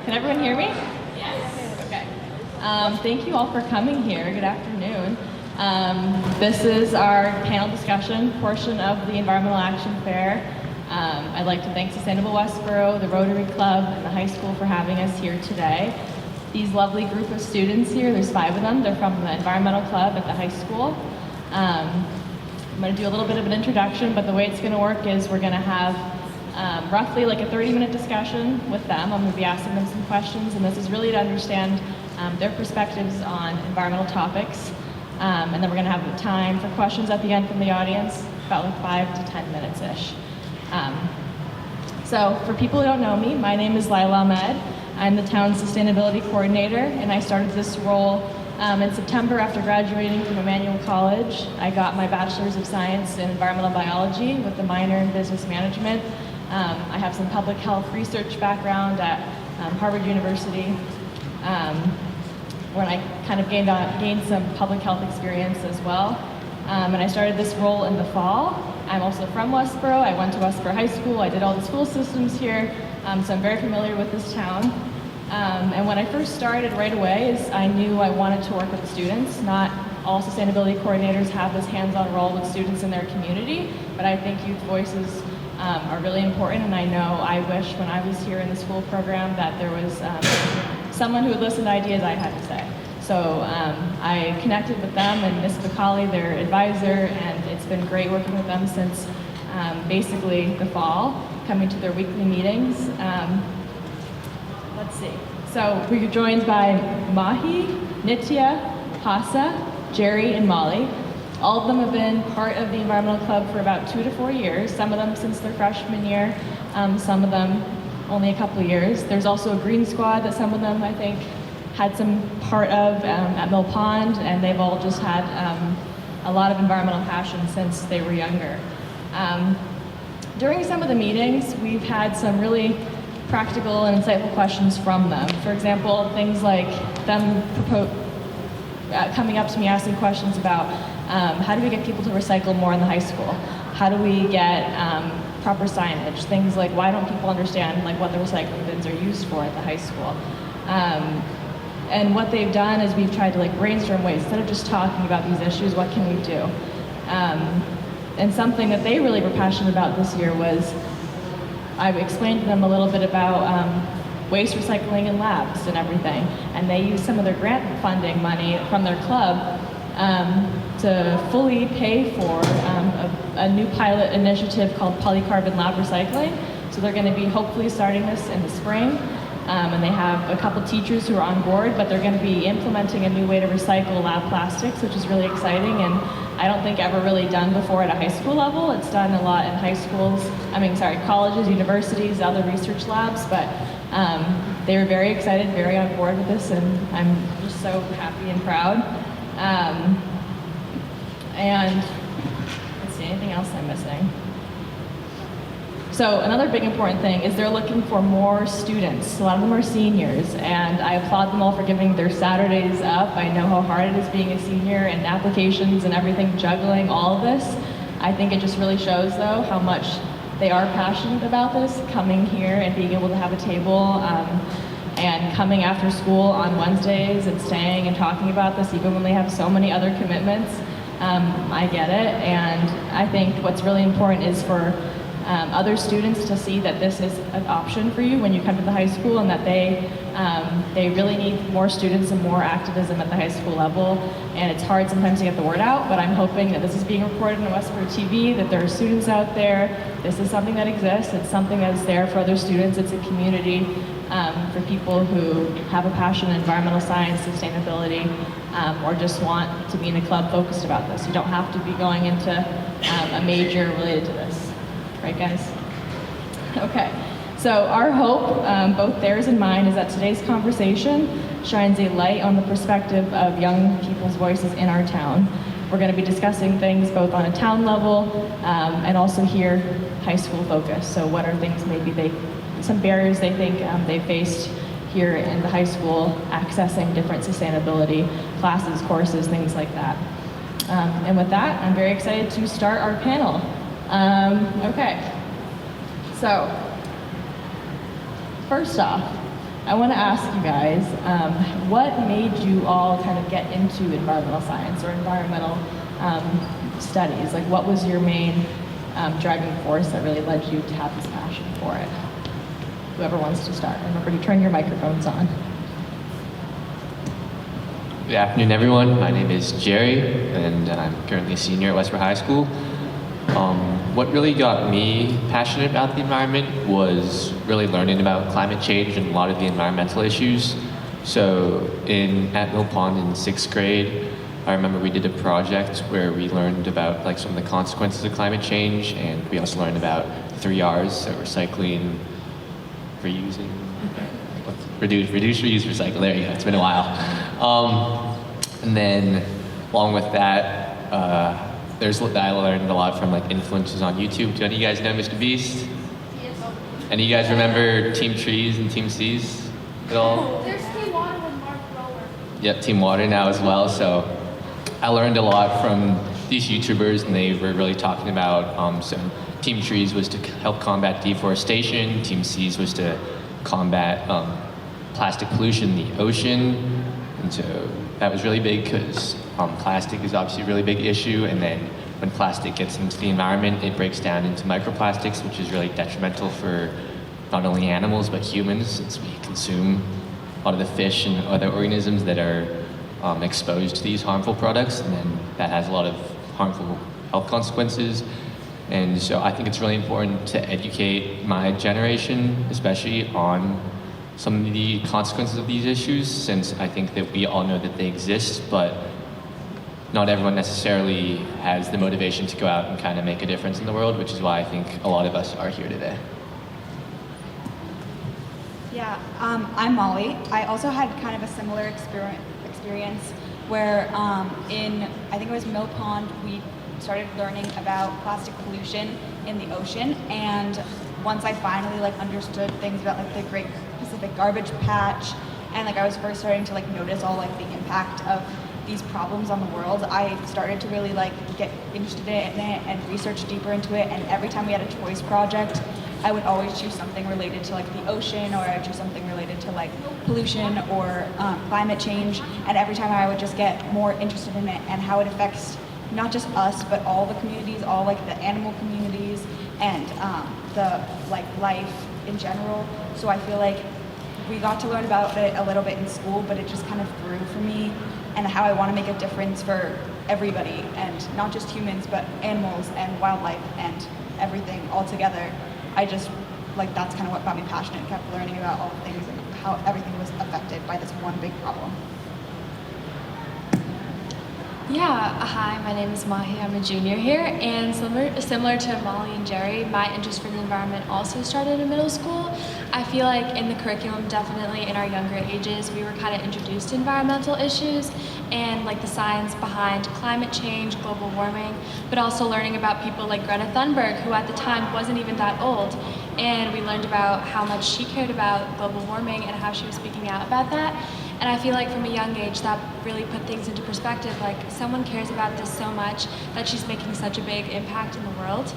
Can everyone hear me? Yes. Okay. Thank you all for coming here. Good afternoon. This is our panel discussion portion of the Environmental Action Fair. I'd like to thank Sustainable Westborough, the Rotary Club, and the high school for having us here today. These lovely group of students here, there's 5 of them, they're from the Environmental Club at the high school. I'm going to do a little bit of an introduction, but the way it's going to work is we're going to have roughly like a 30-minute discussion with them. I'm going to be asking them some questions, and this is really to understand their perspectives on environmental topics. And then we're going to have the time for questions at the end from the audience, about like 5 to 10 minutes-ish. So for people who don't know me, my name is Laila Ahmed. I'm the town's sustainability coordinator, and I started this role in September after graduating from Emmanuel College. I got my Bachelor's of Science in Environmental Biology with a minor in Business Management. I have some public health research background at Harvard University, where I kind of gained some public health experience as well. And I started this role in the fall. I'm also from Westborough. I went to Westborough High School. I did all the school systems here, so I'm very familiar with this town. And when I first started right away, I knew I wanted to work with the students. Not all sustainability coordinators have this hands-on role with students in their community, but I think youth voices are really important, and I know I wish when I was here in the school program that there was someone who would listen to ideas I had to say. So I connected with them and Ms. Bacali, their advisor, and it's been great working with them since basically the fall, coming to their weekly meetings. Let's see. So we're joined by Mahi, Nitya, Hasa, Jerry, and Molly. All of them have been part of the Environmental Club for about 2 to 4 years, some of them since their freshman year, some of them only a couple of years. There's also a green squad that some of them, I think, had some part of at Mill Pond, and they've all just had a lot of environmental passion since they were younger. During some of the meetings, we've had some really practical and insightful questions from them. For example, things like them coming up to me asking questions about how do we get people to recycle more in the high school? How do we get proper signage? Things like why don't people understand like what the recycling bins are used for at the high school? And what they've done is we've tried to like brainstorm ways, instead of just talking about these issues, what can we do? And something that they really were passionate about this year was, I've explained to them a little bit about waste recycling in labs and everything. And they used some of their grant funding money from their club to fully pay for a new pilot initiative called Polycarbon Lab Recycling. So they're going to be hopefully starting this in the spring. And they have a couple teachers who are on board, but they're going to be implementing a new way to recycle lab plastics, which is really exciting, and I don't think ever really done before at a high school level. It's done a lot in high schools, colleges, universities, other research labs, but they were very excited, very on board with this, and I'm just so happy and proud. And let's see, anything else I'm missing? So another big important thing is they're looking for more students. A lot of them are seniors, and I applaud them all for giving their Saturdays up. I know how hard it is being a senior and applications and everything, juggling all of this. I think it just really shows, though, how much they are passionate about this, coming here and being able to have a table and coming after school on Wednesdays and staying and talking about this, even when they have so many other commitments. I get it, and I think what's really important is for other students to see that this is an option for you when you come to the high school, and that they really need more students and more activism at the high school level. And it's hard sometimes to get the word out, but I'm hoping that this is being recorded on Westborough TV, that there are students out there. This is something that exists. It's something that's there for other students. It's a community for people who have a passion in environmental science, sustainability, or just want to be in a club focused about this. You don't have to be going into a major related to this. Right, guys? Okay, so our hope, both theirs and mine, is that today's conversation shines a light on the perspective of young people's voices in our town. We're going to be discussing things both on a town level and also here, high school focus. So what are things maybe some barriers they think they faced here in the high school, accessing different sustainability classes, courses, things like that. And with that, I'm very excited to start our panel. Okay, so first off, I want to ask you guys, what made you all kind of get into environmental science or environmental studies? Like, what was your main driving force that really led you to have this passion for it? Whoever wants to start. Remember to turn your microphones on. Good afternoon, everyone. My name is Jerry, and I'm currently a senior at Westborough High School. What really got me passionate about the environment was really learning about climate change and a lot of the environmental issues. So at Mill Pond in 6th grade, I remember we did a project where we learned about like some of the consequences of climate change, and we also learned about 3 R's, so recycling, reusing, reduce, reuse, recycle. There you go. It's been a while. And then along with that, I learned a lot from like influences on YouTube. Do any of you guys know Mr. Beast? Yes. Any of you guys remember Team Trees and Team Seas at all? There's Team Water with Mark Roller. Yep, Team Water now as well. So I learned a lot from these YouTubers, and they were really talking about, so Team Trees was to help combat deforestation, Team Seas was to combat plastic pollution in the ocean, and so that was really big because plastic is obviously a really big issue, and then when plastic gets into the environment, it breaks down into microplastics, which is really detrimental for not only animals but humans, since we consume a lot of the fish and other organisms that are exposed to these harmful products, and then that has a lot of harmful health consequences. And so I think it's really important to educate my generation, especially on some of the consequences of these issues, since I think that we all know that they exist, but not everyone necessarily has the motivation to go out and kind of make a difference in the world, which is why I think a lot of us are here today. Yeah, I'm Molly. I also had kind of a similar experience where I think it was Mill Pond, we started learning about plastic pollution in the ocean, and once I finally like understood things about like the Great Pacific Garbage Patch, and like I was first starting to like notice all like the impact of these problems on the world, I started to really like get interested in it and research deeper into it. And every time we had a choice project, I would always choose something related to like the ocean, or I would choose something related to like pollution or climate change. And every time I would just get more interested in it and how it affects not just us, but all the communities, all like the animal communities and the like life in general. So I feel like we got to learn about it a little bit in school, but it just kind of grew for me, and how I want to make a difference for everybody, and not just humans, but animals and wildlife and everything all together. I just, like, that's kind of what got me passionate, kept learning about all the things and how everything was affected by this one big problem. Yeah, hi, my name is Mahi. I'm a junior here, and similar to Molly and Jerry, my interest for the environment also started in middle school. I feel like in the curriculum, definitely in our younger ages, we were kind of introduced to environmental issues and like the science behind climate change, global warming, but also learning about people like Greta Thunberg, who at the time wasn't even that old. And we learned about how much she cared about global warming and how she was speaking out about that. And I feel like from a young age that really put things into perspective, like someone cares about this so much that she's making such a big impact in the world.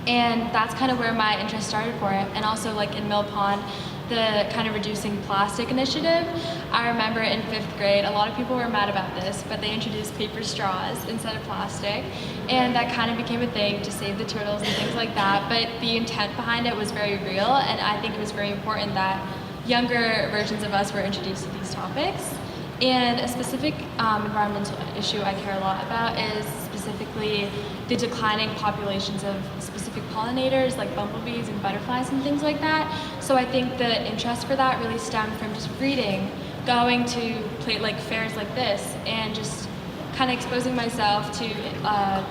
And that's kind of where my interest started for it. And also like in Mill Pond, the kind of reducing plastic initiative. I remember in 5th grade, a lot of people were mad about this, but they introduced paper straws instead of plastic. And that kind of became a thing to save the turtles and things like that. But the intent behind it was very real, and I think it was very important that younger versions of us were introduced to these topics. And a specific environmental issue I care a lot about is specifically the declining populations of specific pollinators like bumblebees and butterflies and things like that. So I think the interest for that really stemmed from just reading, going to like fairs like this, and just kind of exposing myself to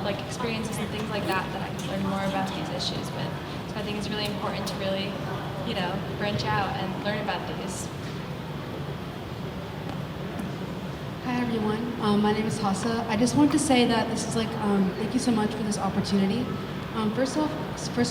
like experiences and things like that I can learn more about these issues with. So I think it's really important to really, branch out and learn about these. Hi everyone, my name is Hassa. I just want to say that this is thank you so much for this opportunity. First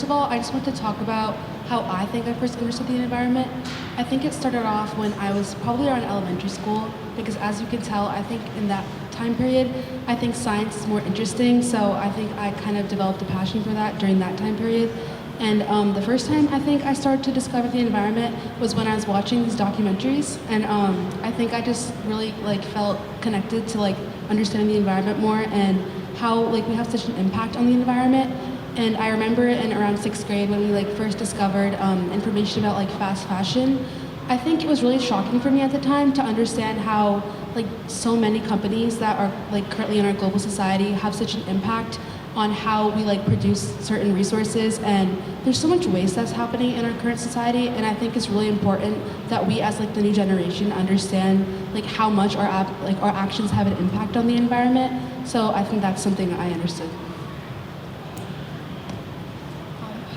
of all, I just want to talk about how I think I first understood the environment. I think it started off when I was probably around elementary school, because as you can tell, I think in that time period, I think science is more interesting, so I think I kind of developed a passion for that during that time period. And the first time I think I started to discover the environment was when I was watching these documentaries, and I think I just really like felt connected to like understanding the environment more and how like we have such an impact on the environment. And I remember in around 6th grade when we like first discovered information about like fast fashion. I think it was really shocking for me at the time to understand how like so many companies that are like currently in our global society have such an impact on how we like produce certain resources, and there's so much waste that's happening in our current society, and I think it's really important that we as like the new generation understand like how much our actions have an impact on the environment. So I think that's something I understood.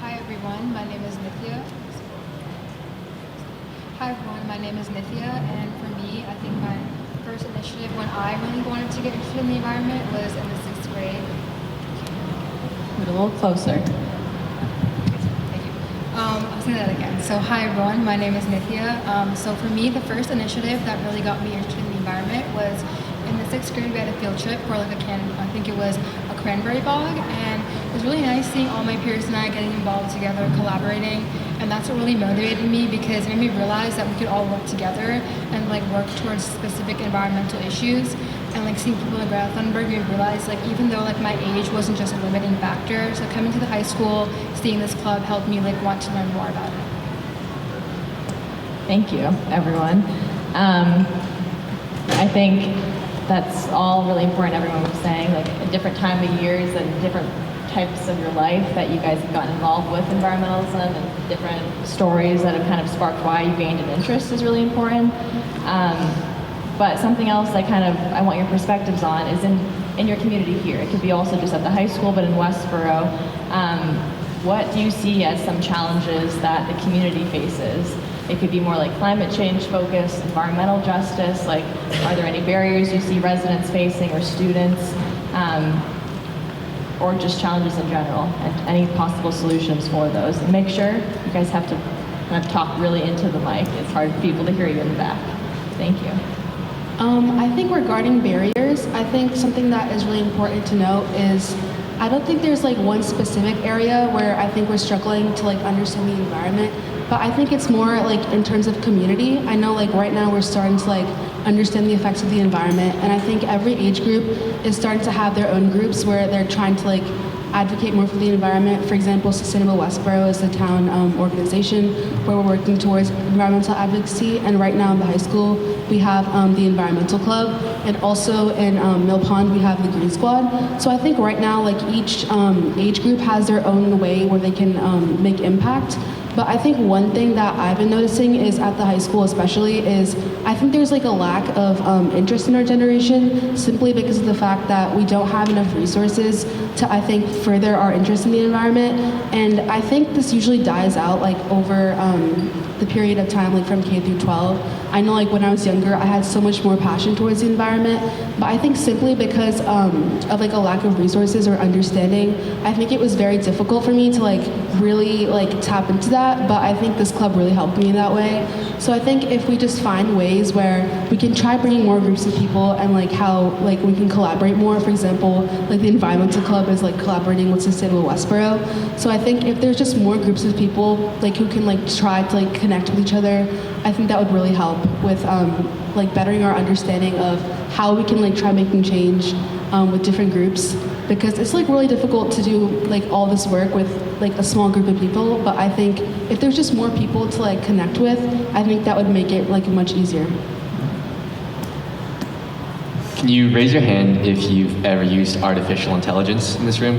Hi everyone, my name is Nithya. Hi everyone, my name is Nithya, and for me, I think my first initiative when I really wanted to get interested in the environment was in the 6th grade. Get a little closer. Thank you. I'll say that again. So hi everyone, my name is Nithya. So for me, the first initiative that really got me interested in the environment was in the 6th grade. We had a field trip for like I think it was a cranberry bog, and it was really nice seeing all my peers and I getting involved together, collaborating, and that's what really motivated me because it made me realize that we could all work together and like work towards specific environmental issues. And like seeing people in Greta Thunberg, we realized like even though like my age wasn't just a limiting factor, so coming to the high school, seeing this club helped me like want to learn more about it. Thank you, everyone. I think that's all really important, everyone was saying, like a different time of years and different types of your life that you guys have gotten involved with environmentalism and different stories that have kind of sparked why you gained an interest is really important. But something else I want your perspectives on is in your community here. It could be also just at the high school, but in Westborough, what do you see as some challenges that the community faces? It could be more like climate change focused, environmental justice, like are there any barriers you see residents facing or students, or just challenges in general, and any possible solutions for those? And make sure you guys have to kind of talk really into the mic. It's hard for people to hear you in the back. Thank you. I think regarding barriers, I think something that is really important to note is I don't think there's like one specific area where I think we're struggling to like understand the environment, but I think it's more like in terms of community. I know like right now we're starting to like understand the effects of the environment, and I think every age group is starting to have their own groups where they're trying to like advocate more for the environment. For example, Sustainable Westborough is the town organization where we're working towards environmental advocacy, and right now in the high school we have the Environmental Club, and also in Mill Pond we have the Green Squad. So I think right now like each age group has their own way where they can make impact. But I think one thing that I've been noticing is at the high school especially is I think there's like a lack of interest in our generation simply because of the fact that we don't have enough resources to, I think, further our interest in the environment. And I think this usually dies out like over the period of time like from K through 12. I know like when I was younger I had so much more passion towards the environment, but I think simply because of like a lack of resources or understanding, I think it was very difficult for me to like really like tap into that, but I think this club really helped me in that way. So I think if we just find ways where we can try bringing more groups of people and like how like we can collaborate more, for example, like the Environmental Club is like collaborating with Sustainable Westborough. So I think if there's just more groups of people like who can like try to like connect with each other, I think that would really help with like bettering our understanding of how we can like try making change with different groups, because it's like really difficult to do like all this work with like a small group of people. But I think if there's just more people to like connect with, I think that would make it like much easier. Can you raise your hand if you've ever used artificial intelligence in this room?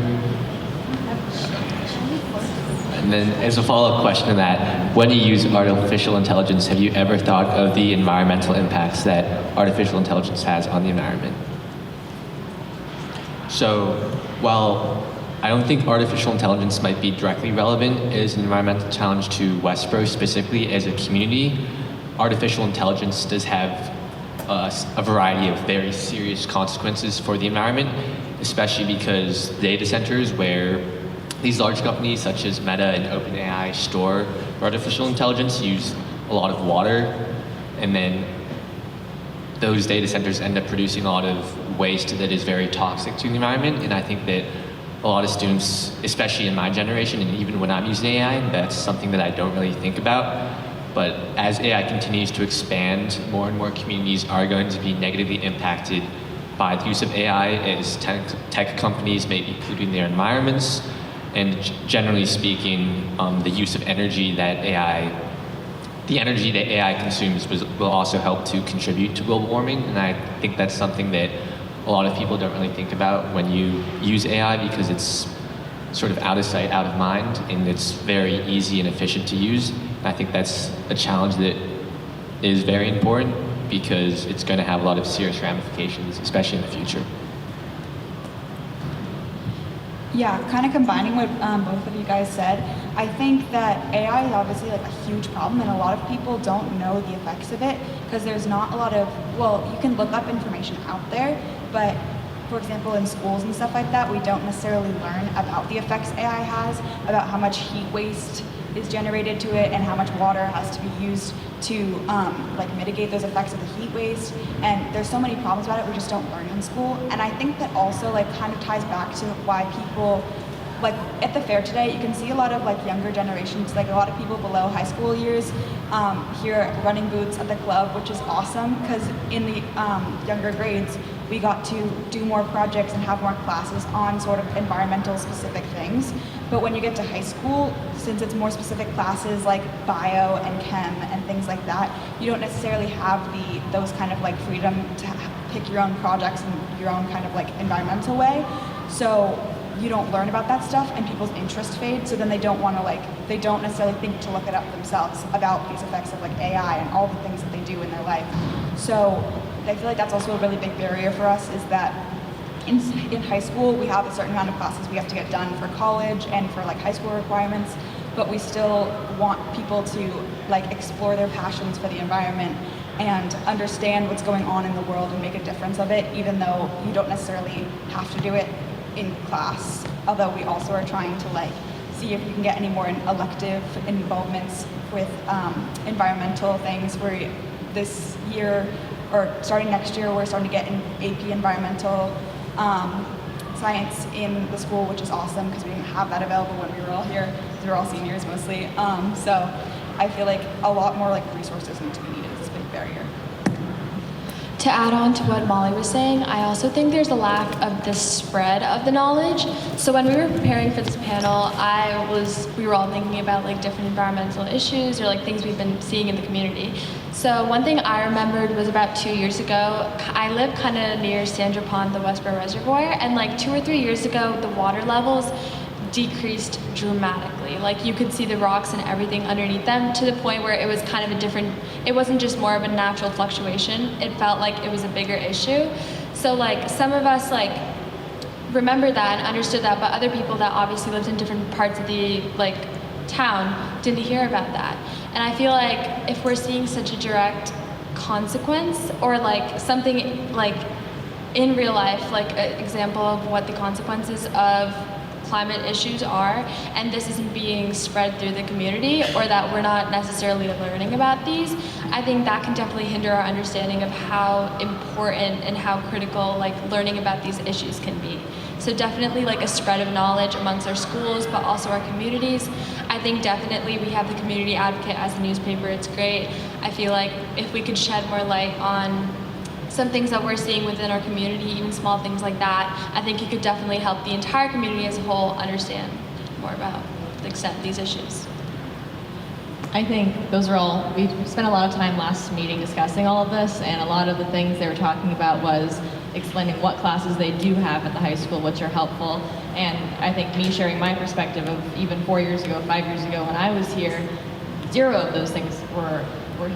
And then as a follow-up question to that, when you use artificial intelligence, have you ever thought of the environmental impacts that artificial intelligence has on the environment? So while I don't think artificial intelligence might be directly relevant as an environmental challenge to Westborough specifically as a community, artificial intelligence does have a variety of very serious consequences for the environment, especially because data centers where these large companies such as Meta and OpenAI store artificial intelligence use a lot of water, and then those data centers end up producing a lot of waste that is very toxic to the environment. And I think that a lot of students, especially in my generation, and even when I'm using AI, that's something that I don't really think about. But as AI continues to expand, more and more communities are going to be negatively impacted by the use of AI as tech companies may be polluting their environments, and generally speaking, the use of energy that the energy that AI consumes will also help to contribute to global warming. And I think that's something that a lot of people don't really think about when you use AI, because it's sort of out of sight, out of mind, and it's very easy and efficient to use. And I think that's a challenge that is very important, because it's going to have a lot of serious ramifications, especially in the future. Yeah, kind of combining what both of you guys said, I think that AI is obviously like a huge problem, and a lot of people don't know the effects of it because there's not a lot of, well, you can look up information out there, but for example, in schools and stuff like that, we don't necessarily learn about the effects AI has, about how much heat waste is generated to it and how much water has to be used to like mitigate those effects of the heat waste. And there's so many problems about it we just don't learn in school. And I think that also like kind of ties back to why people, like at the fair today, you can see a lot of like younger generations, like a lot of people below high school years here running booths at the club, which is awesome, because in the younger grades, we got to do more projects and have more classes on sort of environmental specific things. But when you get to high school, since it's more specific classes like bio and chem and things like that, you don't necessarily have those kind of like freedom to pick your own projects in your own kind of like environmental way. So you don't learn about that stuff, and people's interest fades, so then they don't want to they don't necessarily think to look it up themselves about these effects of like AI and all the things that they do in their life. So I feel like that's also a really big barrier for us, is that in high school we have a certain amount of classes we have to get done for college and for like high school requirements, but we still want people to like explore their passions for the environment and understand what's going on in the world and make a difference of it, even though you don't necessarily have to do it in class. Although we also are trying to like see if we can get any more elective involvements with environmental things. Where this year, or starting next year, we're starting to get an AP environmental science in the school, which is awesome because we didn't have that available when we were all here. We were all seniors mostly. So I feel like a lot more like resources need to be needed. It's a big barrier. To add on to what Molly was saying, I also think there's a lack of the spread of the knowledge. So when we were preparing for this panel, we were all thinking about like different environmental issues or like things we've been seeing in the community. So one thing I remembered was about 2 years ago, I live kind of near Sandra Pond, the Westborough Reservoir, and like 2 or 3 years ago, the water levels decreased dramatically. Like you could see the rocks and everything underneath them, to the point where it was kind of a different, it wasn't just more of a natural fluctuation, it felt like it was a bigger issue. So like some of us like remember that and understood that, but other people that obviously lived in different parts of the like town didn't hear about that. And I feel like if we're seeing such a direct consequence, or like something like in real life, like an example of what the consequences of climate issues are, and this isn't being spread through the community, or that we're not necessarily learning about these, I think that can definitely hinder our understanding of how important and how critical like learning about these issues can be. So definitely like a spread of knowledge amongst our schools, but also our communities. I think definitely we have the Community Advocate as a newspaper, it's great. I feel like if we could shed more light on some things that we're seeing within our community, even small things like that, I think it could definitely help the entire community as a whole understand more about the extent of these issues. I think those are all, we spent a lot of time last meeting discussing all of this, and a lot of the things they were talking about was explaining what classes they do have at the high school, which are helpful. And I think me sharing my perspective of even 4 years ago, 5 years ago when I was here, 0 of those things were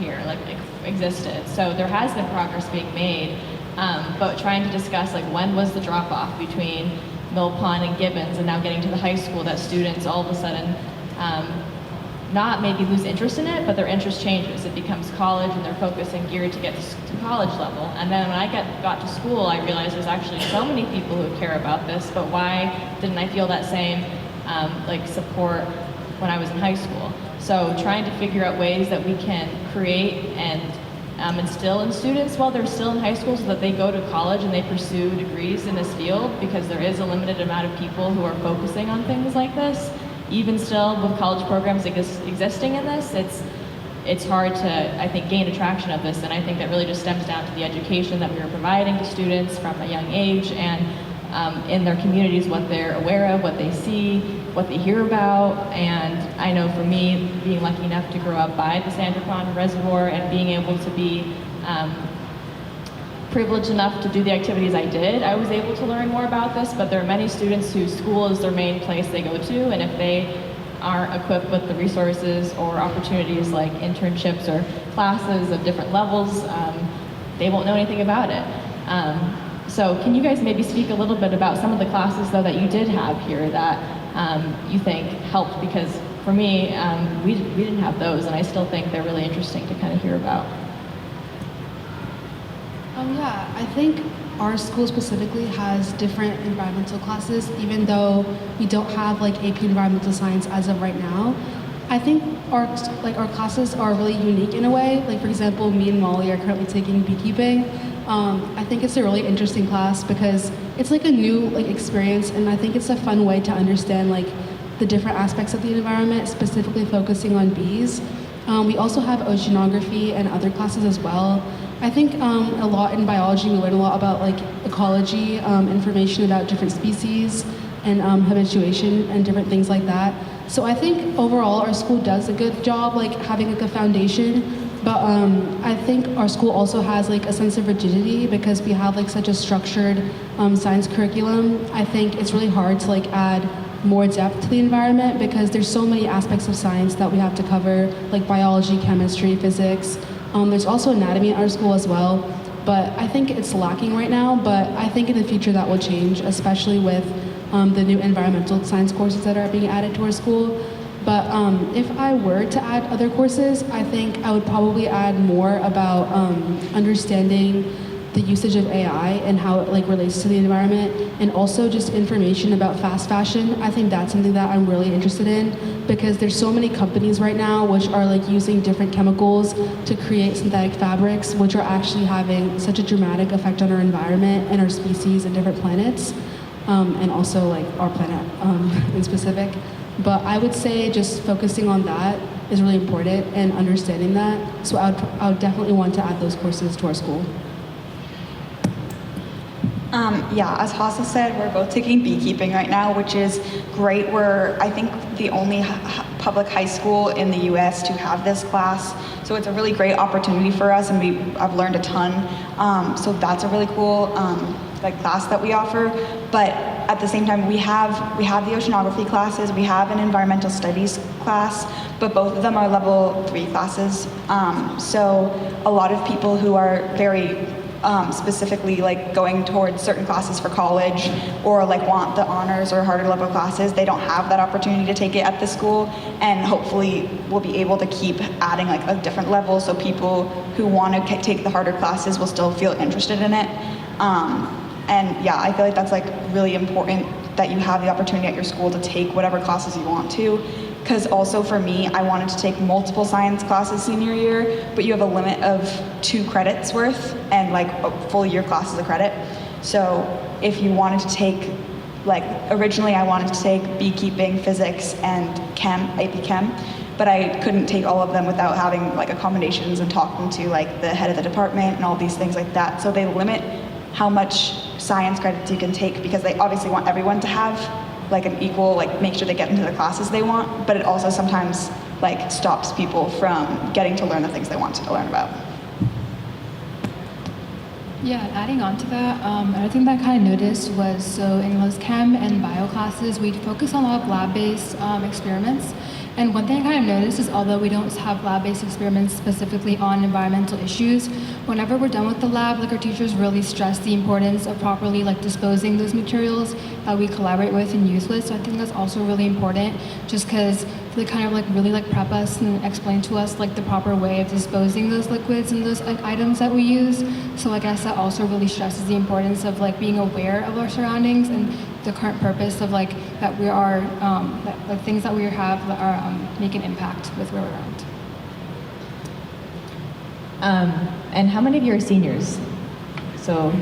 here, like existed. So there has been progress being made, but trying to discuss like when was the drop off between Mill Pond and Gibbons, and now getting to the high school, that students all of a sudden not maybe lose interest in it, but their interest changes. It becomes college and they're focused and geared to get to college level. And then when I got to school, I realized there's actually so many people who care about this, but why didn't I feel that same like support when I was in high school? So trying to figure out ways that we can create and instill in students while they're still in high school so that they go to college and they pursue degrees in this field, because there is a limited amount of people who are focusing on things like this. Even still, with college programs existing in this, it's hard to, I think, gain attraction of this, and I think that really just stems down to the education that we are providing to students from a young age, and in their communities, what they're aware of, what they see, what they hear about. And I know for me, being lucky enough to grow up by the Sandra Pond Reservoir and being able to be privileged enough to do the activities I did, I was able to learn more about this, but there are many students whose school is their main place they go to, and if they aren't equipped with the resources or opportunities like internships or classes of different levels, they won't know anything about it. So can you guys maybe speak a little bit about some of the classes though that you did have here that you think helped? Because for me, we didn't have those, and I still think they're really interesting to kind of hear about. Yeah, I think our school specifically has different environmental classes, even though we don't have like AP Environmental Science as of right now. I think our classes are really unique in a way. Like for example, me and Molly are currently taking beekeeping. I think it's a really interesting class because it's like a new experience, and I think it's a fun way to understand like the different aspects of the environment, specifically focusing on bees. We also have oceanography and other classes as well. I think a lot in biology we learn a lot about like ecology, information about different species and habituation and different things like that. So I think overall our school does a good job like having like a foundation. But I think our school also has like a sense of rigidity because we have like such a structured science curriculum. I think it's really hard to like add more depth to the environment because there's so many aspects of science that we have to cover, like biology, chemistry, physics. There's also anatomy at our school as well, but I think it's lacking right now, but I think in the future that will change, especially with the new environmental science courses that are being added to our school. But if I were to add other courses, I think I would probably add more about understanding the usage of AI and how it like relates to the environment, and also just information about fast fashion. I think that's something that I'm really interested in because there's so many companies right now which are like using different chemicals to create synthetic fabrics, which are actually having such a dramatic effect on our environment and our species and different planets, and also like our planet in specific. But I would say just focusing on that is really important and understanding that. So I would definitely want to add those courses to our school. Yeah, as Hasa said, we're both taking beekeeping right now, which is great. We're, I think, the only public high school in the U.S. to have this class. So it's a really great opportunity for us, and I've learned a ton. So that's a really cool like class that we offer. But at the same time, we have the oceanography classes, we have an environmental studies class, but both of them are level 3 classes. So a lot of people who are very specifically like going towards certain classes for college or like want the honors or harder level classes, they don't have that opportunity to take it at the school, and hopefully we'll be able to keep adding like a different level so people who want to take the harder classes will still feel interested in it. And yeah, I feel like that's like really important that you have the opportunity at your school to take whatever classes you want to. Because also for me, I wanted to take multiple science classes senior year, but you have a limit of 2 credits worth and like a full year classes of credit. So if you wanted to take, like originally I wanted to take beekeeping, physics, and AP Chem, but I couldn't take all of them without having like accommodations and talking to like the head of the department and all these things like that. So they limit how much science credits you can take because they obviously want everyone to have like an equal, like make sure they get into the classes they want, but it also sometimes like stops people from getting to learn the things they want to learn about. Yeah, adding on to that, another thing that I kind of noticed was, so in those chem and bio classes, we focus on a lot of lab-based experiments. And one thing I kind of noticed is although we don't have lab-based experiments specifically on environmental issues, whenever we're done with the lab, like our teachers really stress the importance of properly like disposing those materials that we collaborate with and use with. So I think that's also really important just because they kind of like really like prep us and explain to us like the proper way of disposing those liquids and those like items that we use. So I guess that also really stresses the importance of like being aware of our surroundings and the current purpose of like that we are, the things that we have that are make an impact with where we're at. Yeah, adding on to that, another thing that kind of noticed was, so in those chem and bio classes, we focus on a lot of lab-based experiments. And one thing I kind of noticed is although we don't have lab-based experiments specifically on environmental issues, whenever we're done with the lab, like our teachers really stress the importance of properly like disposing those materials that we collaborate with and use with. So I guess that also really stresses the importance of like being aware of our surroundings and the current purpose of like that we are, the things that we have that are make an impact with where we're at. And how many of you are seniors? So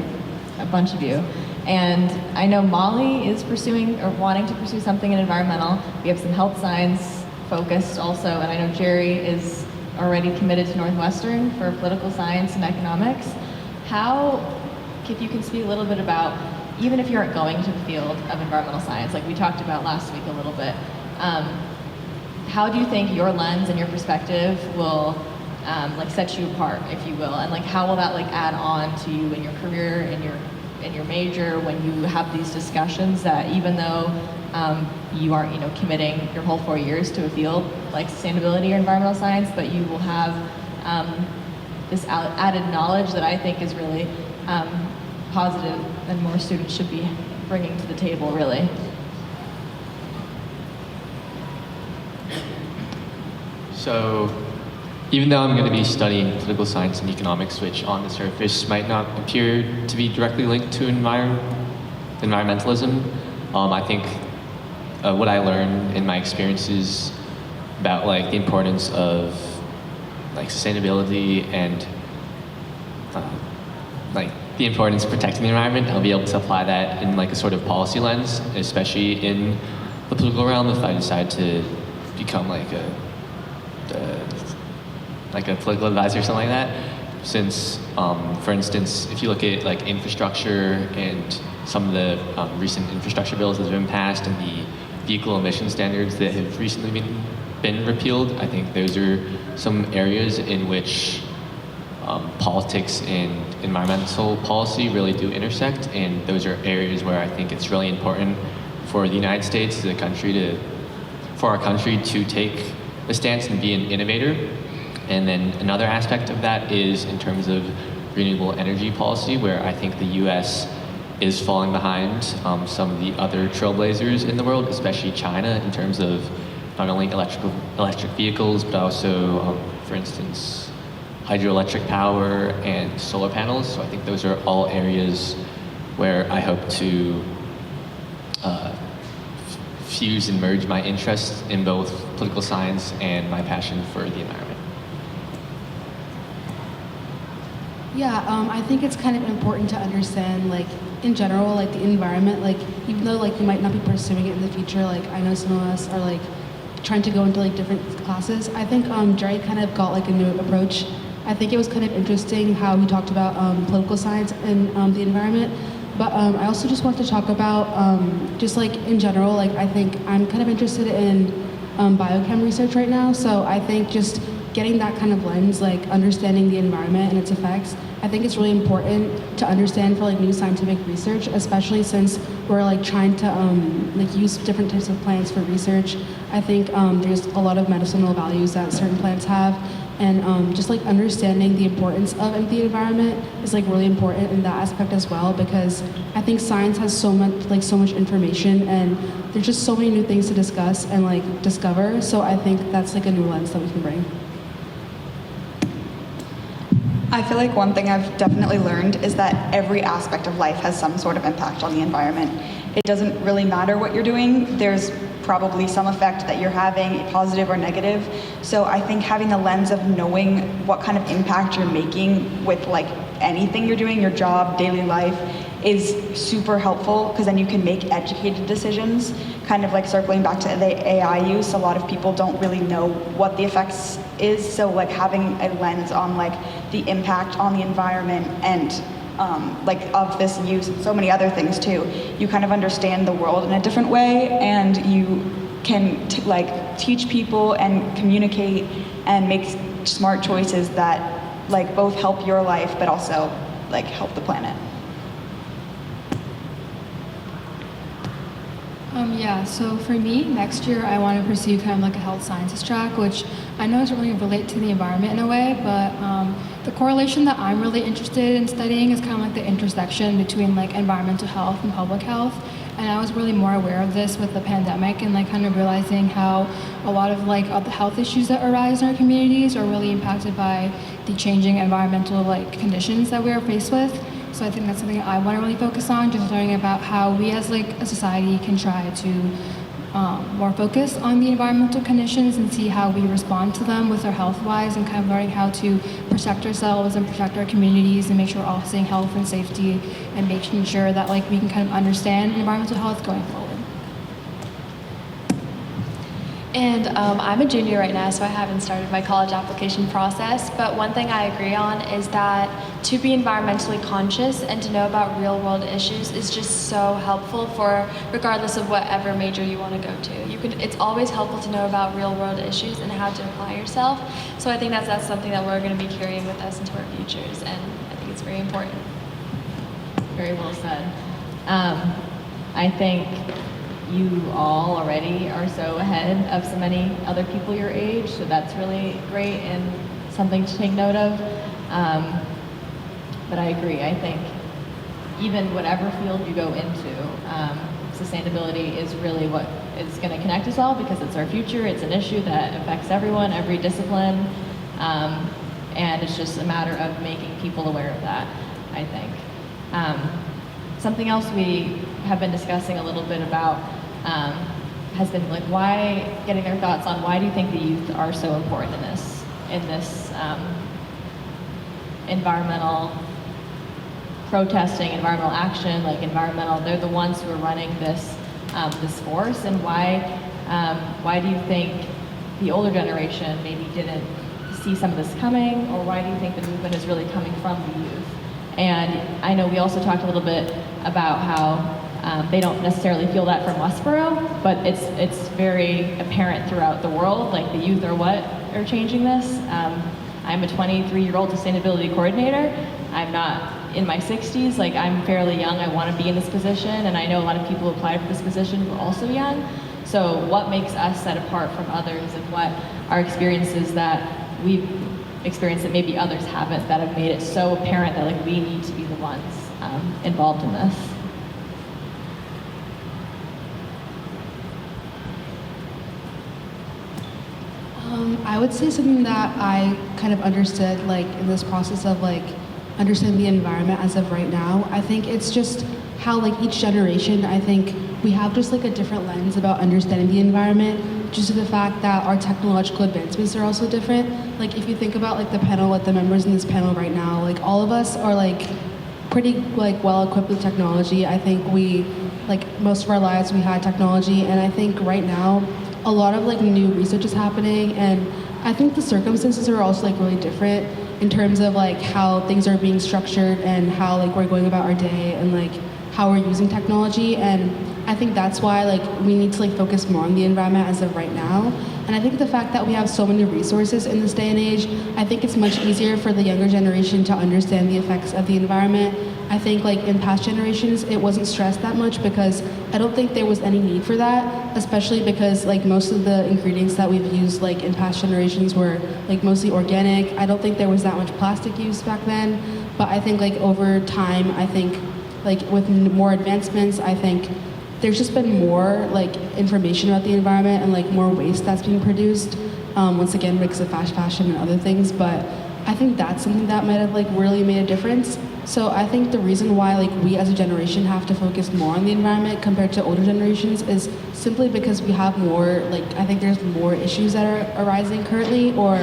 a bunch of you. And I know Molly is pursuing or wanting to pursue something in environmental. We have some health science focused also, and I know Jerry is already committed to Northwestern for political science and economics. How, if you can speak a little bit about, even if you aren't going to the field of environmental science, like we talked about last week a little bit, how do you think your lens and your perspective will like set you apart, if you will, and like how will that like add on to you in your career, in your major, when you have these discussions that even though you aren't, committing your whole 4 years to a field like sustainability or environmental science, but you will have this added knowledge that I think is really positive and more students should be bringing to the table, really. So, even though I'm going to be studying political science and economics, which on the surface might not appear to be directly linked to environmentalism, I think what I learned in my experiences about like the importance of like sustainability and like the importance of protecting the environment, I'll be able to apply that in like a sort of policy lens, especially in the political realm if I decide to become like a political advisor or something like that. Since, for instance, if you look at like infrastructure and some of the recent infrastructure bills that have been passed and the vehicle emission standards that have recently been repealed, I think those are some areas in which politics and environmental policy really do intersect, and those are areas where I think it's really important for the United States as a country for our country to take a stance and be an innovator. And then another aspect of that is in terms of renewable energy policy, where I think the US is falling behind some of the other trailblazers in the world, especially China, in terms of not only electric vehicles, but also, for instance, hydroelectric power and solar panels. So I think those are all areas where I hope to fuse and merge my interests in both political science and my passion for the environment. Yeah, I think it's kind of important to understand, like, in general, like, the environment, like, even though, like, you might not be pursuing it in the future, like, I know some of us are, like, trying to go into, like, different classes. I think Jerry kind of got, like, a new approach. I think it was kind of interesting how he talked about political science and the environment. But I also just want to talk about, just, like, in general, like, I think I'm kind of interested in biochem research right now. So I think just getting that kind of lens, like understanding the environment and its effects, I think it's really important to understand for like new scientific research, especially since we're like trying to like use different types of plants for research. I think there's a lot of medicinal values that certain plants have, and just like understanding the importance of the environment is like really important in that aspect as well, because I think science has so much information, and there's just so many new things to discuss and like discover. So I think that's like a new lens that we can bring. I feel like one thing I've definitely learned is that every aspect of life has some sort of impact on the environment. It doesn't really matter what you're doing. There's probably some effect that you're having, positive or negative. So I think having the lens of knowing what kind of impact you're making with like anything you're doing, your job, daily life, is super helpful, because then you can make educated decisions. Kind of like circling back to the AI use, a lot of people don't really know what the effects is, so like having a lens on like the impact on the environment and like of this use and so many other things too, you kind of understand the world in a different way, and you can like teach people and communicate and make smart choices that like both help your life but also like help the planet. Yeah, so for me, next year I want to pursue kind of like a health sciences track, which I know doesn't really relate to the environment in a way, but the correlation that I'm really interested in studying is kind of like the intersection between like environmental health and public health. And I was really more aware of this with the pandemic, and like kind of realizing how a lot of like the health issues that arise in our communities are really impacted by the changing environmental like conditions that we are faced with. So I think that's something I want to really focus on, just learning about how we as like a society can try to more focused on the environmental conditions and see how we respond to them with our health-wise, and kind of learning how to protect ourselves and protect our communities and make sure we're all staying health and safety, and making sure that like we can kind of understand environmental health going forward. And I'm a junior right now, so I haven't started my college application process. But one thing I agree on is that to be environmentally conscious and to know about real world issues is just so helpful for regardless of whatever major you want to go to. It's always helpful to know about real world issues and how to apply yourself. So I think that's something that we're going to be carrying with us into our futures, and I think it's very important. Very well said. I think you all already are so ahead of so many other people your age, so that's really great and something to take note of. But I agree. I think even whatever field you go into, sustainability is really what is going to connect us all, because it's our future. It's an issue that affects everyone, every discipline, and it's just a matter of making people aware of that, I think. Something else we have been discussing a little bit about has been like getting their thoughts on why do you think the youth are so important in this environmental protesting, environmental action, like they're the ones who are running this force, and why do you think the older generation maybe didn't see some of this coming, or why do you think the movement is really coming from the youth? And I know we also talked a little bit about how they don't necessarily feel that from Westborough, but it's very apparent throughout the world, like the youth are changing this. I'm a 23-year-old sustainability coordinator. I'm not in my 60s, like I'm fairly young. I want to be in this position, and I know a lot of people who applied for this position who are also young. So what makes us set apart from others, and what are experiences that we've experienced that maybe others haven't, that have made it so apparent that like we need to be the ones involved in this? I would say something that I kind of understood like in this process of like understanding the environment as of right now. I think it's just how like each generation, I think we have just like a different lens about understanding the environment, just to the fact that our technological advancements are also different. Like if you think about like the panel, like the members in this panel right now, like all of us are like pretty like well equipped with technology. I think we like most of our lives we had technology, and I think right now a lot of like new research is happening, and I think the circumstances are also like really different in terms of like how things are being structured and how like we're going about our day and like how we're using technology. And I think that's why like we need to like focus more on the environment as of right now. And I think the fact that we have so many resources in this day and age, I think it's much easier for the younger generation to understand the effects of the environment. I think like in past generations, it wasn't stressed that much because I don't think there was any need for that, especially because like most of the ingredients that we've used like in past generations were like mostly organic. I don't think there was that much plastic use back then, but I think like over time, I think like with more advancements, I think there's just been more like information about the environment and like more waste that's being produced, once again because of fast fashion and other things. But I think that's something that might have like really made a difference. So I think the reason why like we as a generation have to focus more on the environment compared to older generations is simply because we have more like, I think there's more issues that are arising currently, or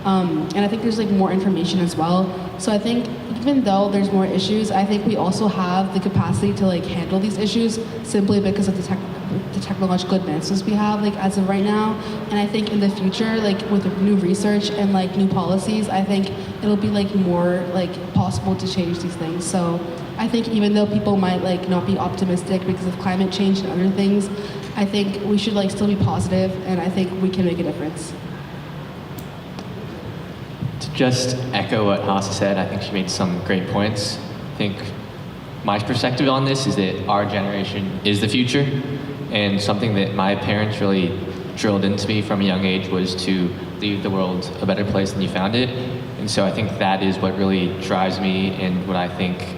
and I think there's like more information as well. So I think even though there's more issues, I think we also have the capacity to like handle these issues simply because of the technological advances we have like as of right now. And I think in the future, like with new research and like new policies, I think it'll be like more like possible to change these things. So I think even though people might like not be optimistic because of climate change and other things, I think we should like still be positive, and I think we can make a difference. To just echo what Hasa said, I think she made some great points. I think my perspective on this is that our generation is the future, and something that my parents really drilled into me from a young age was to leave the world a better place than you found it. And so I think that is what really drives me, and what I think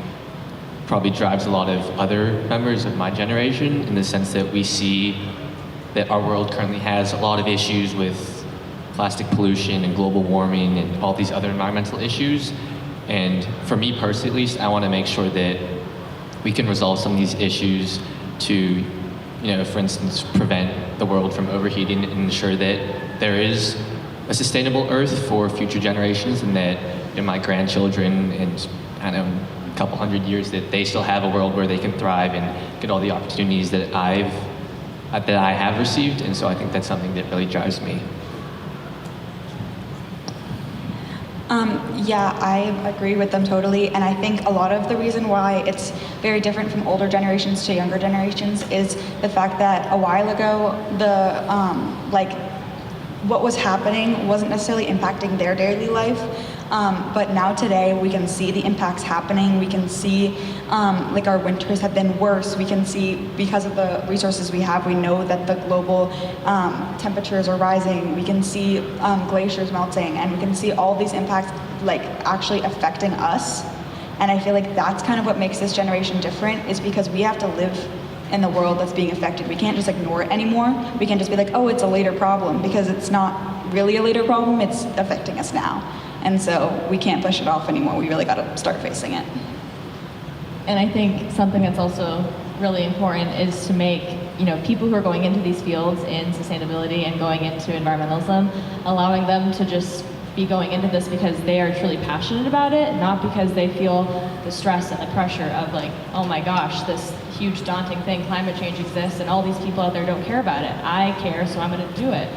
probably drives a lot of other members of my generation, in the sense that we see that our world currently has a lot of issues with plastic pollution and global warming and all these other environmental issues. And for me personally, at least, I want to make sure that we can resolve some of these issues to for instance, prevent the world from overheating and ensure that there is a sustainable Earth for future generations, and that my grandchildren and I don't know, a couple hundred years, that they still have a world where they can thrive and get all the opportunities that I have received. And so I think that's something that really drives me. Yeah, I agree with them totally, and I think a lot of the reason why it's very different from older generations to younger generations is the fact that a while ago, what was happening wasn't necessarily impacting their daily life, but now today we can see the impacts happening. We can see our winters have been worse. We can see, because of the resources we have, we know that the global temperatures are rising. We can see glaciers melting, and we can see all these impacts actually affecting us. And I feel like that's kind of what makes this generation different, is because we have to live in the world that's being affected. We can't just ignore it anymore. We can't just be like, oh, it's a later problem, because it's not really a later problem, it's affecting us now. And so we can't push it off anymore. We really gotta start facing it. And I think something that's also really important is to make, people who are going into these fields in sustainability and going into environmentalism, allowing them to just be going into this because they are truly passionate about it, not because they feel the stress and the pressure of oh my gosh, this huge daunting thing, climate change exists and all these people out there don't care about it. I care, so I'm gonna do it.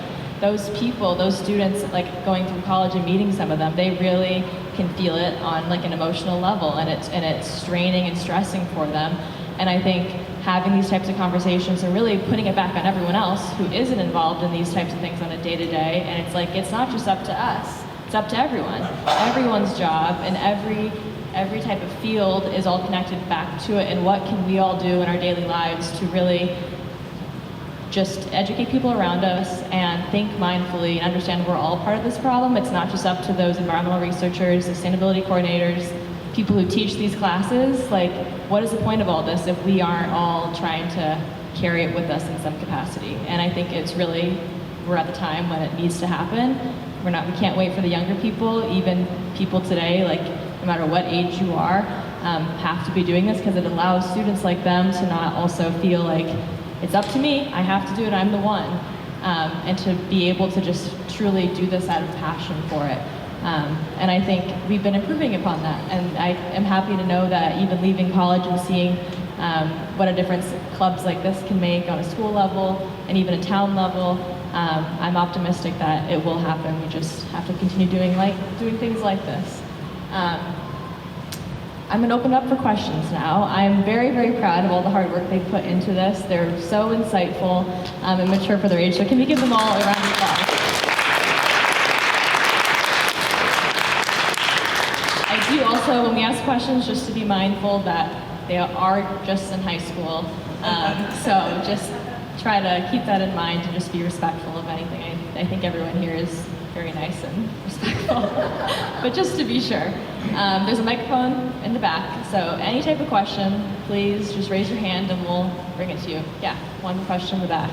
Those people, those students, going through college and meeting some of them, they really can feel it on an emotional level, and it's straining and stressing for them. And I think having these types of conversations and really putting it back on everyone else who isn't involved in these types of things on a day-to-day, and it's not just up to us, it's up to everyone. Everyone's job and every type of field is all connected back to it, and what can we all do in our daily lives to really just educate people around us and think mindfully and understand we're all part of this problem. It's not just up to those environmental researchers, sustainability coordinators, people who teach these classes. What is the point of all this if we aren't all trying to carry it with us in some capacity? And I think we're at the time when it needs to happen. We can't wait for the younger people, even people today, no matter what age you are, have to be doing this, because it allows students like them to not also feel like it's up to me, I have to do it, I'm the one, and to be able to just truly do this out of passion for it. And I think we've been improving upon that, and I am happy to know that even leaving college and seeing what a difference clubs like this can make on a school level and even a town level, I'm optimistic that it will happen. We just have to continue doing things like this. I'm going to open up for questions now. I'm very, very proud of all the hard work they've put into this. They're so insightful and mature for their age. So can we give them all a round of applause? I do also, when we ask questions, just to be mindful that they are just in high school. So just try to keep that in mind and just be respectful of anything. I think everyone here is very nice and respectful. But just to be sure, there's a microphone in the back, so any type of question, please just raise your hand and we'll bring it to you. Yeah, one question in the back.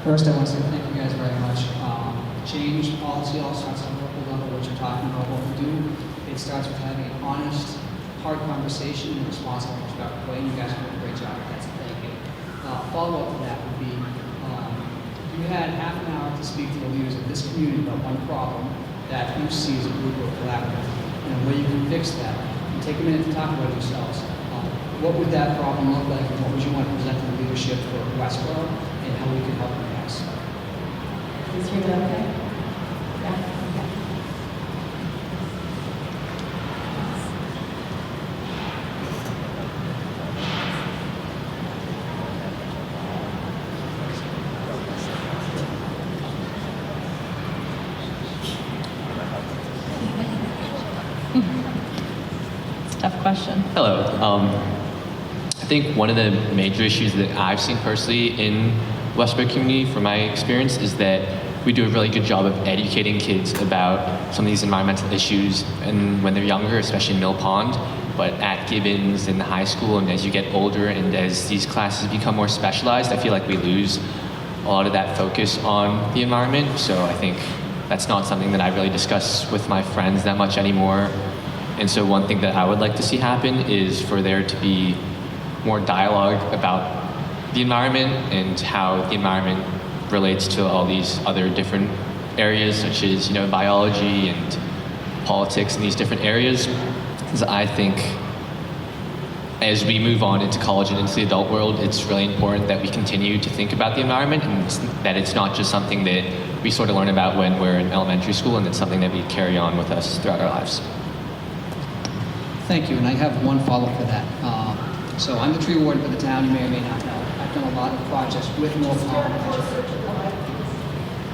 First, I want to say thank you guys very much. Change policy all starts on the local level, what you're talking about, what we do. It starts with having an honest, hard conversation in a responsible, respectful way, and you guys are doing a great job at that, so thank you. Follow-up to that would be, you had half an hour to speak to the leaders of this community about one problem that you see as a group or collaborative, and where you can fix that. And take a minute to talk about yourselves. What would that problem look like, and what would you want to present to the leadership for Westborough, and how we can help you guys? Is you okay? Yeah. Okay. It's a tough question. Hello. I think one of the major issues that I've seen personally in Westborough community, from my experience, is that we do a really good job of educating kids about some of these environmental issues, and when they're younger, especially in Mill Pond, but at Gibbons in high school, and as you get older and as these classes become more specialized, I feel like we lose a lot of that focus on the environment. So I think that's not something that I really discuss with my friends that much anymore. And so one thing that I would like to see happen is for there to be more dialogue about the environment and how the environment relates to all these other different areas, such as biology and politics in these different areas. Because I think as we move on into college and into the adult world, it's really important that we continue to think about the environment, and that it's not just something that we sort of learn about when we're in elementary school, and it's something that we carry on with us throughout our lives. Thank you, and I have one follow-up for that. So I'm the tree warden for the town, you may or may not know. I've done a lot of projects with Mill Pond.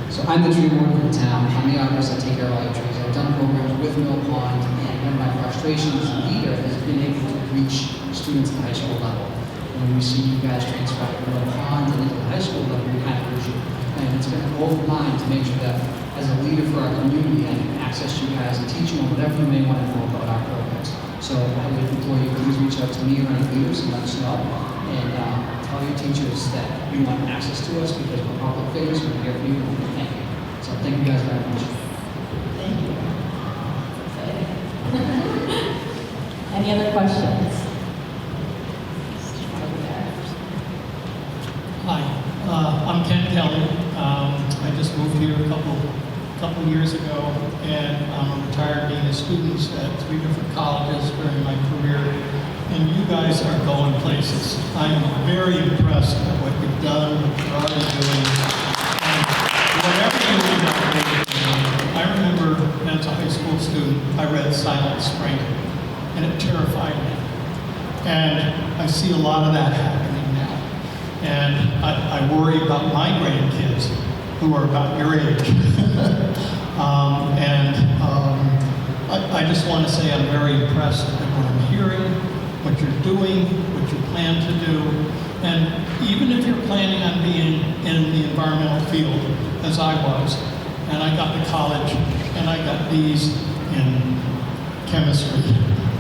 So I'm the tree warden for the town. I'm the arborist, I take care of all your trees. I've done programs with Mill Pond, and one of my frustrations as a leader has been able to reach students at the high school level. When we see you guys transfer from Mill Pond and into the high school level, we kind of lose you. And it's been a goal of mine to make sure that as a leader for our community, I can access you guys and teach you on whatever you may want to know about our programs. So I would implore you, please reach out to me or any leaders and let us know. And tell your teachers that you want access to us because we're public figures, we're here for you, and we thank you. So thank you guys very much. Thank you. Any other questions? Hi, I'm Ken Kelly. I just moved here a couple years ago, and I'm a retired dean of students at 3 different colleges during my career. And you guys are going places. I'm very impressed at what you've done, what you're already doing, and whatever you end up doing. I remember as a high school student, I read Silent Spring, and it terrified me. And I see a lot of that happening now. And I worry about my grandkids, who are about your age. I just want to say I'm very impressed at what I'm hearing, what you're doing, what you plan to do. And even if you're planning on being in the environmental field, as I was, and I got to college, and I got B's in chemistry,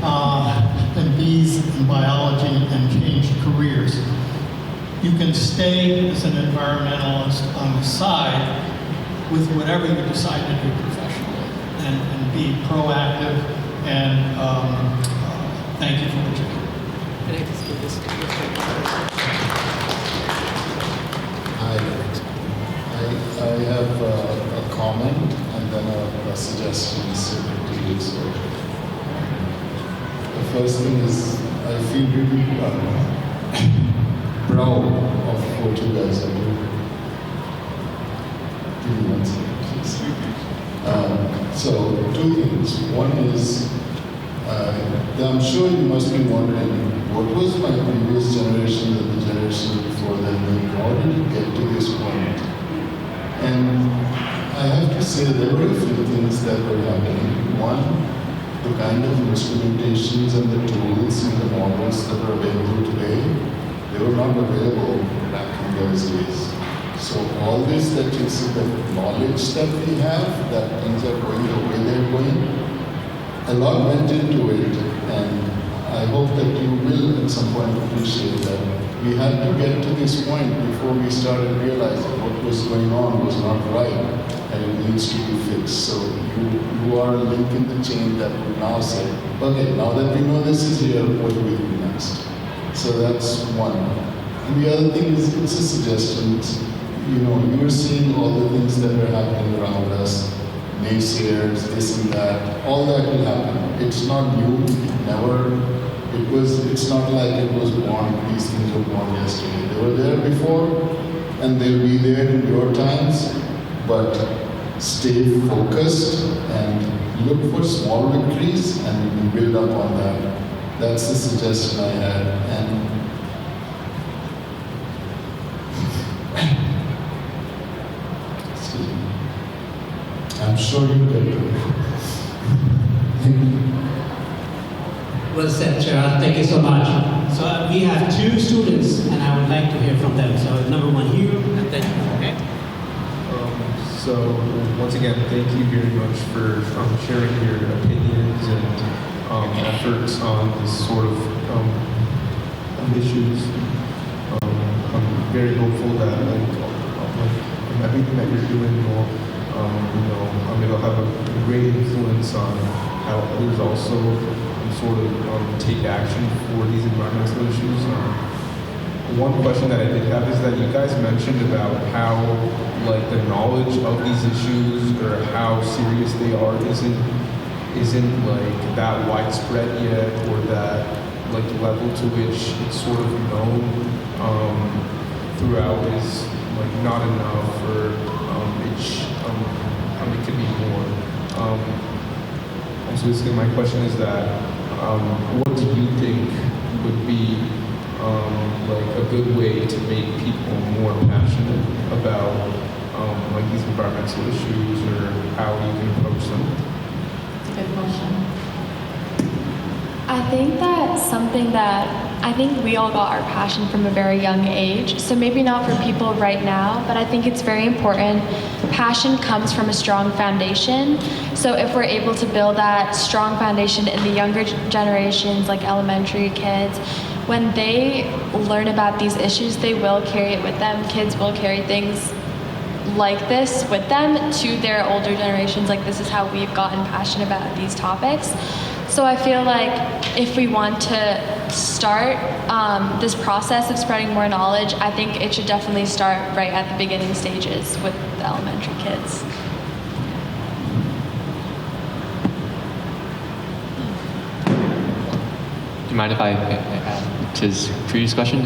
and B's in biology, and changed careers. You can stay as an environmentalist on the side with whatever you decide to do professionally, and be proactive, and thank you for what you do. Can I just give this to you? Hi, I have a comment and then a suggestion separate to you. So, the first thing is, I feel really proud of what you guys are doing. Give me 1 second, please. So, 2 things. One is, I'm sure you must be wondering, what was my previous generation and the generation before them doing? How did it get to this point? And I have to say there were a few things that were happening. One, the kind of instrumentations and the tools and the models that are available today, they were not available back in those days. So all this that you see, the knowledge that we have, that things are going the way they're going, a lot went into it, and I hope that you will at some point appreciate that we had to get to this point before we started realizing what was going on was not right and it needs to be fixed. So you are a link in the chain that would now say, okay, now that we know this is here, what do we do next? So that's one. And the other thing is, it's a suggestion. You're seeing all the things that are happening around us, naysayers, this and that, all that will happen. It's not new, it's not like it was born, these things were born yesterday. They were there before, and they'll be there in your times, but stay focused and look for small victories and build up on that. That's the suggestion I had. And I'm sure you will. Well said, Chair. Thank you so much. So we have 2 students, and I would like to hear from them. So number 1 here, and then okay. So once again, thank you very much for sharing your opinions and efforts on this sort of issues. I'm very hopeful that everything that you're doing will, it'll have a great influence on how others also sort of take action for these environmental issues. One question that I did have is that you guys mentioned about how like the knowledge of these issues or how serious they are isn't like that widespread yet, or that like the level to which it's sort of known throughout is like not enough, or it could be more. And so basically my question is that what do you think would be like a good way to make people more passionate about like these environmental issues, or how you can approach them? Good question. I think that's something that I think we all got our passion from a very young age. So maybe not for people right now, but I think it's very important. Passion comes from a strong foundation. So if we're able to build that strong foundation in the younger generations, like elementary kids, when they learn about these issues, they will carry it with them. Kids will carry things like this with them to their older generations. Like, this is how we've gotten passionate about these topics. So I feel like if we want to start this process of spreading more knowledge, I think it should definitely start right at the beginning stages with the elementary kids. Do you mind if I add to his previous question?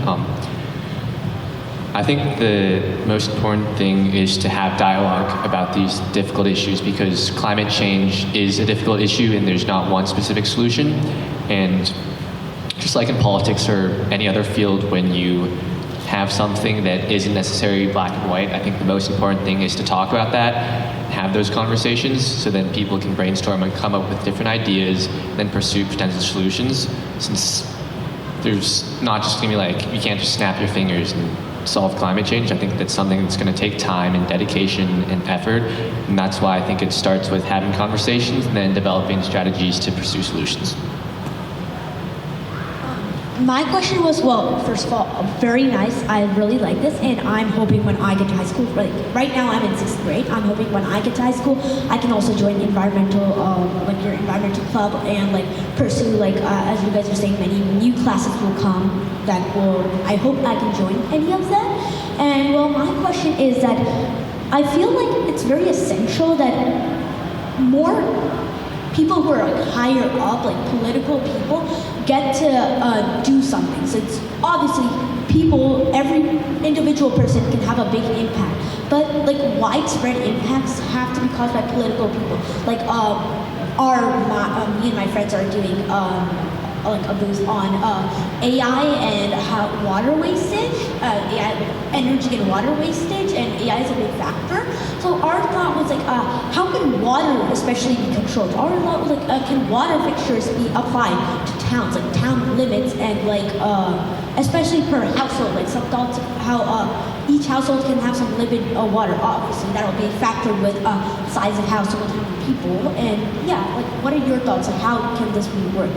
I think the most important thing is to have dialogue about these difficult issues, because climate change is a difficult issue and there's not one specific solution. And just like in politics or any other field, when you have something that isn't necessarily black and white, I think the most important thing is to talk about that, have those conversations, so then people can brainstorm and come up with different ideas, then pursue potential solutions. Since there's not just gonna be like, you can't just snap your fingers and solve climate change. I think that's something that's going to take time and dedication and effort, and that's why I think it starts with having conversations and then developing strategies to pursue solutions. My question was, well, first of all, very nice. I really like this, and I'm hoping when I get to high school, right now I'm in 6th grade, I'm hoping when I get to high school, I can also join environmental, like your environmental club, and like pursue, like as you guys are saying, many new classes will come that will, I hope I can join any of them. And well, my question is that I feel like it's very essential that more people who are like higher up, like political people, get to do something. So it's obviously people, every individual person can have a big impact, but like widespread impacts have to be caused by political people. Like me and my friends are doing like a booth on AI and how water wastage, AI, energy and water wastage, and AI is a big factor. So our thought was like, how can water especially be controlled? Our thought was like, can water fixtures be applied to towns, like town limits, and like especially per household, like some thoughts of how each household can have some limited water. Obviously, that will be factored with size of household, how many people, and yeah, like what are your thoughts? Like how can this be worked?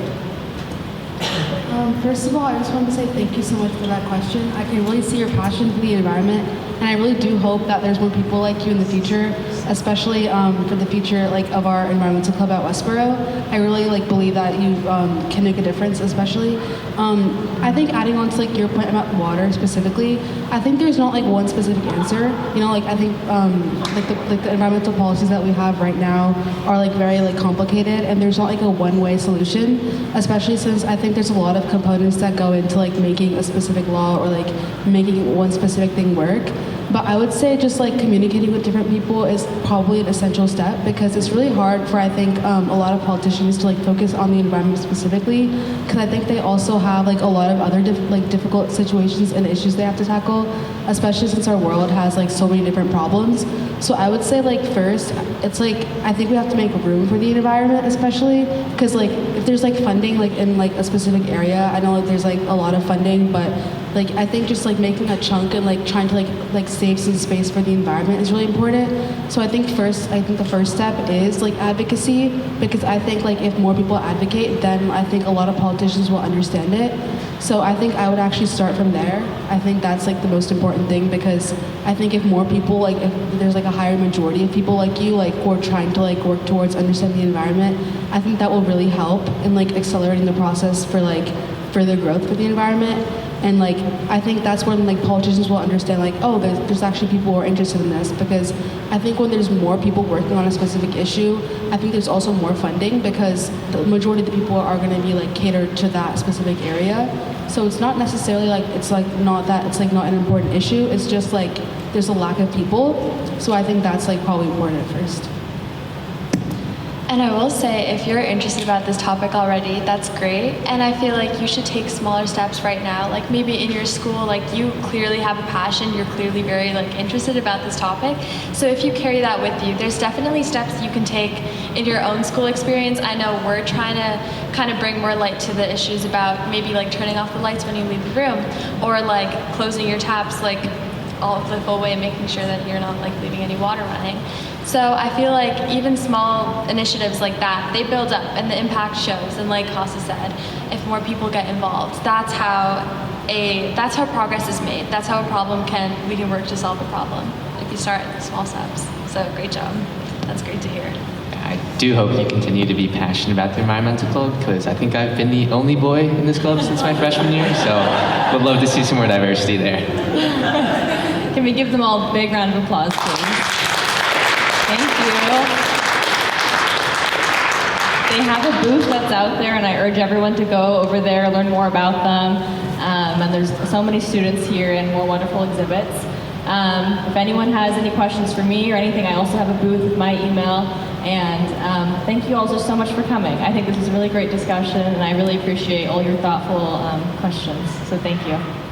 First of all, I just wanted to say thank you so much for that question. I can really see your passion for the environment, and I really do hope that there's more people like you in the future, especially for the future like of our environmental club at Westborough. I really like believe that you can make a difference, especially. I think adding on to like your point about water specifically, I think there's not like one specific answer. You know, like I think like the environmental policies that we have right now are like very like complicated, and there's not like a one-way solution, especially since I think there's a lot of components that go into like making a specific law or like making one specific thing work. But I would say just like communicating with different people is probably an essential step, because it's really hard for, I think, a lot of politicians to like focus on the environment specifically, because I think they also have like a lot of other difficult situations and issues they have to tackle, especially since our world has like so many different problems. So I would say like first, it's like I think we have to make room for the environment, especially because like if there's like funding like in like a specific area, I know like there's like a lot of funding, but like I think just like making a chunk and like trying to like save some space for the environment is really important. So I think the first step is like advocacy, because I think like if more people advocate, then I think a lot of politicians will understand it. So I think I would actually start from there. I think that's like the most important thing, because I think if more people, like if there's like a higher majority of people like you, like who are trying to like work towards understanding the environment, I think that will really help in like accelerating the process for like further growth for the environment. And like I think that's when like politicians will understand like, oh, there's actually people who are interested in this, because I think when there's more people working on a specific issue, I think there's also more funding, because the majority of the people are going to be like catered to that specific area. So it's not necessarily like it's like not an important issue. It's just like there's a lack of people. So I think that's like probably important at first. And I will say, if you're interested about this topic already, that's great. And I feel like you should take smaller steps right now. Like maybe in your school, like you clearly have a passion, you're clearly very like interested about this topic. So if you carry that with you, there's definitely steps you can take in your own school experience. I know we're trying to kind of bring more light to the issues about maybe like turning off the lights when you leave the room, or like closing your taps like all of the whole way and making sure that you're not like leaving any water running. So I feel like even small initiatives like that, they build up and the impact shows. And like Hasa said, if more people get involved, that's how progress is made. That's how we can work to solve a problem if you start with small steps. So great job. That's great to hear. I do hope you continue to be passionate about the environmental club, because I think I've been the only boy in this club since my freshman year, so would love to see some more diversity there. Can we give them all a big round of applause, please? Thank you. They have a booth that's out there, and I urge everyone to go over there, learn more about them. And there's so many students here and more wonderful exhibits. If anyone has any questions for me or anything, I also have a booth with my email. And thank you all so much for coming. I think this is a really great discussion, and I really appreciate all your thoughtful questions. So thank you.